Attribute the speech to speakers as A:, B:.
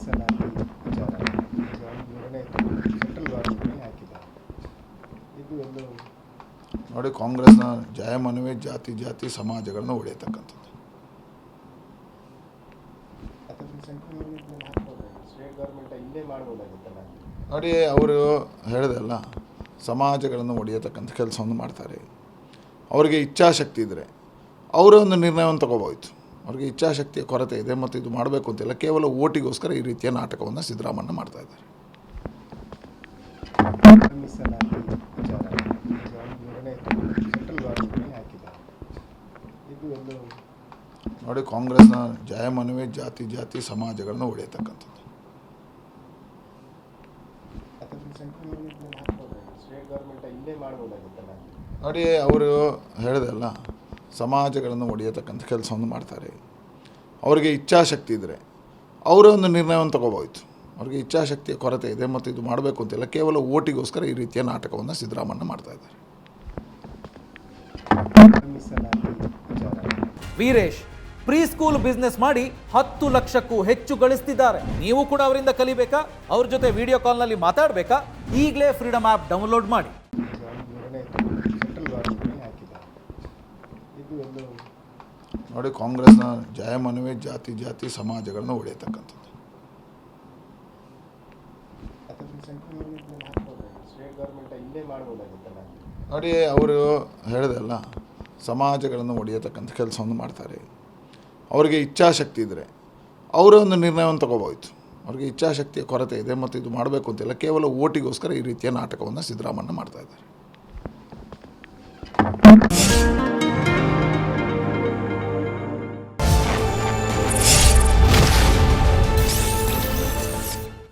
A: ಮೀಸಲಾತಿ ವಿಚಾರ ಈಗ ಒಂದು ನಿರ್ಣಯ ಸೆಂಟ್ರಲ್ ಗೌರ್ಮೆಂಟ್ನೇ ಹಾಕಿದ್ದಾರೆ. ಇದು ಒಂದು
B: ನೋಡಿ, ಕಾಂಗ್ರೆಸ್ನ ಜಾಯಮಾನವೇ ಜಾತಿ ಜಾತಿ ಸಮಾಜಗಳನ್ನು ಹೊಡೆಯತಕ್ಕಂಥದ್ದು.
A: ಅದನ್ನು ಸೆಂಟ್ರಲ್ ಗೌರ್ಮೆಂಟ್ನಲ್ಲಿ ಹಾಕ್ಬೋದಾಗಿತ್ತು, ಸ್ಟೇಟ್ ಗೌರ್ಮೆಂಟ್ ಇಲ್ಲೇ ಮಾಡ್ಬೋದಾಗಿತ್ತಲ್ಲ.
B: ನೋಡಿ, ಅವರು ಹೇಳಿದೆಲ್ಲ ಸಮಾಜಗಳನ್ನು ಹೊಡೆಯತಕ್ಕಂಥ ಕೆಲಸವನ್ನು ಮಾಡ್ತಾರೆ. ಅವರಿಗೆ ಇಚ್ಛಾಶಕ್ತಿ ಇದ್ದರೆ ಅವರೇ ಒಂದು ನಿರ್ಣಯವನ್ನು ತಗೋಬೋಯಿತು. ಅವ್ರಿಗೆ ಇಚ್ಛಾಶಕ್ತಿಯ ಕೊರತೆ ಇದೆ ಮತ್ತು ಇದು ಮಾಡಬೇಕು ಅಂತಿಲ್ಲ, ಕೇವಲ ಓಟಿಗೋಸ್ಕರ ಈ ರೀತಿಯ ನಾಟಕವನ್ನು ಸಿದ್ದರಾಮಯ್ಯ ಮಾಡ್ತಾ ಇದ್ದಾರೆ.
A: ಮೀಸಲಾತಿ ವಿಚಾರ ಈಗ ಒಂದು ನಿರ್ಣಯ ಸೆಂಟ್ರಲ್ ಗೌರ್ಮೆಂಟ್ನೇ ಹಾಕಿದ್ದಾರೆ. ಇದು ಒಂದು
B: ನೋಡಿ, ಕಾಂಗ್ರೆಸ್ನ ಜಾಯಮಾನವೇ ಜಾತಿ ಜಾತಿ ಸಮಾಜಗಳನ್ನು ಹೊಡೆಯತಕ್ಕಂಥದ್ದು.
A: ಅದನ್ನು ಸೆಂಟ್ರಲ್ ಗೌರ್ಮೆಂಟ್ನಲ್ಲಿ ಹಾಕ್ಬೋದಾಗಿತ್ತು, ಸ್ಟೇಟ್ ಗೌರ್ಮೆಂಟ್ ಇಲ್ಲೇ ಮಾಡ್ಬೋದಾಗಿತ್ತಲ್ಲ.
B: ನೋಡಿ, ಅವರು ಹೇಳಿದೆಲ್ಲ ಸಮಾಜಗಳನ್ನು ಹೊಡೆಯತಕ್ಕಂಥ ಕೆಲಸವನ್ನು ಮಾಡ್ತಾರೆ. ಅವರಿಗೆ ಇಚ್ಛಾಶಕ್ತಿ ಇದ್ದರೆ ಅವರೇ ಒಂದು ನಿರ್ಣಯವನ್ನು ತಗೋಬೋಯಿತು. ಅವ್ರಿಗೆ ಇಚ್ಛಾಶಕ್ತಿಯ ಕೊರತೆ ಇದೆ ಮತ್ತು ಇದು ಮಾಡಬೇಕು ಅಂತಿಲ್ಲ, ಕೇವಲ ಓಟಿಗೋಸ್ಕರ ಈ ರೀತಿಯ ನಾಟಕವನ್ನು ಸಿದ್ದರಾಮಯ್ಯ ಮಾಡ್ತಾ ಇದ್ದಾರೆ.
A: ಮೀಸಲಾತಿ ವಿಚಾರ
C: ವೀರೇಶ್ ಪ್ರೀ ಸ್ಕೂಲ್ ಬಿಸ್ನೆಸ್ ಮಾಡಿ 10 ಲಕ್ಷಕ್ಕೂ ಹೆಚ್ಚು ಗಳಿಸ್ತಿದ್ದಾರೆ. ನೀವು ಕೂಡ ಅವರಿಂದ ಕಲಿಬೇಕಾ? ಅವ್ರ ಜೊತೆ ವಿಡಿಯೋ ಕಾಲ್ನಲ್ಲಿ ಮಾತಾಡಬೇಕಾ? ಈಗಲೇ ಫ್ರೀಡಮ್ ಆ್ಯಪ್ ಡೌನ್ಲೋಡ್ ಮಾಡಿ.
A: ಈಗ ಒಂದು ನಿರ್ಣಯ ಸೆಂಟ್ರಲ್ ಗೌರ್ಮೆಂಟ್ನೇ ಹಾಕಿದ್ದಾರೆ. ಇದು ಒಂದು
B: ನೋಡಿ, ಕಾಂಗ್ರೆಸ್ನ ಜಾಯಮಾನವೇ ಜಾತಿ ಜಾತಿ ಸಮಾಜಗಳನ್ನು ಹೊಡೆಯತಕ್ಕಂಥದ್ದು.
A: ಅದನ್ನು ಸೆಂಟ್ರಲ್ ಗೌರ್ಮೆಂಟ್ನಲ್ಲಿ ಹಾಕ್ಬೋದಾಗಿತ್ತು, ಸ್ಟೇಟ್ ಗೌರ್ಮೆಂಟ್ ಇಲ್ಲೇ ಮಾಡ್ಬೋದಾಗಿತ್ತಲ್ಲ.
B: ನೋಡಿ, ಅವರು ಹೇಳಿದೆಲ್ಲ ಸಮಾಜಗಳನ್ನು ಹೊಡೆಯತಕ್ಕಂಥ ಕೆಲಸವನ್ನು ಮಾಡ್ತಾರೆ. ಅವರಿಗೆ ಇಚ್ಛಾಶಕ್ತಿ ಇದ್ದರೆ ಅವರೇ ಒಂದು ನಿರ್ಣಯವನ್ನು ತಗೋಬೋಯಿತು. ಅವ್ರಿಗೆ ಇಚ್ಛಾಶಕ್ತಿಯ ಕೊರತೆ ಇದೆ ಮತ್ತು ಇದು ಮಾಡಬೇಕು ಅಂತಿಲ್ಲ, ಕೇವಲ ಓಟಿಗೋಸ್ಕರ ಈ ರೀತಿಯ ನಾಟಕವನ್ನು ಸಿದ್ದರಾಮಯ್ಯ ಮಾಡ್ತಾ ಇದ್ದಾರೆ.